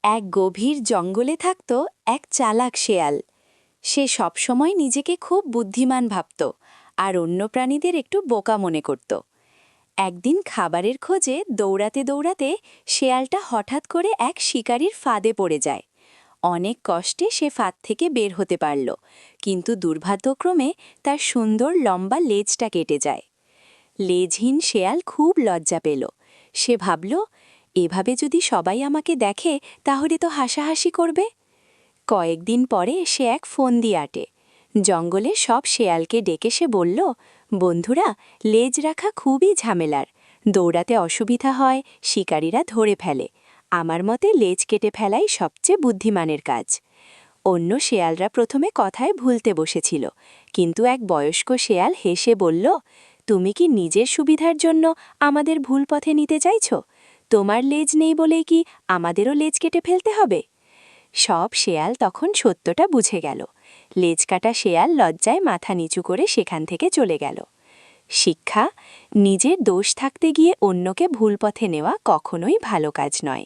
এক গভীর জঙ্গলে থাকত এক চালাক শেয়াল। সে সবসময় নিজেকে খুব বুদ্ধিমান ভাবত আর অন্য প্রাণীদের একটু বোকা মনে করত। একদিন খাবারের খোঁজে দৌড়াতে দৌড়াতে শেয়ালটা হঠাৎ করে এক শিকারীর ফাঁদে পড়ে যায়। অনেক কষ্টে সে ফাঁদ থেকে বের হতে পারল, কিন্তু দুর্ভাগ্যক্রমে তার সুন্দর লম্বা লেজটা কেটে যায়। লেজহীন শেয়াল খুব লজ্জা পেল। সে ভাবল, এভাবে যদি সবাই আমাকে দেখে তাহলে তো হাসাহাসি করবে। কয়েকদিন পরে সে এক ফন্দি আঁটে। জঙ্গলে সব শেয়ালকে ডেকে সে বলল, বন্ধুরা, লেজ রাখা খুবই ঝামেলার, দৌড়াতে অসুবিধা হয়, শিকারীরা ধরে ফেলে। আমার মতে লেজ কেটে ফেলাই সবচেয়ে বুদ্ধিমানের কাজ। অন্য শেয়ালরা প্রথমে কথায় ভুলতে বসেছিল, কিন্তু এক বয়স্ক শেয়াল হেসে বলল, তুমি কি নিজের সুবিধার জন্য আমাদের ভুল পথে নিতে চাইছ? তোমার লেজ নেই বলেই কি আমাদেরও লেজ কেটে ফেলতে হবে? সব শেয়াল তখন সত্যটা বুঝে গেল। লেজ কাটা শেয়াল লজ্জায় মাথা নিচু করে সেখান থেকে চলে গেল। শিক্ষা: নিজের দোষ থাকতে গিয়ে অন্যকে ভুল পথে নেওয়া কখনোই ভালো কাজ নয়।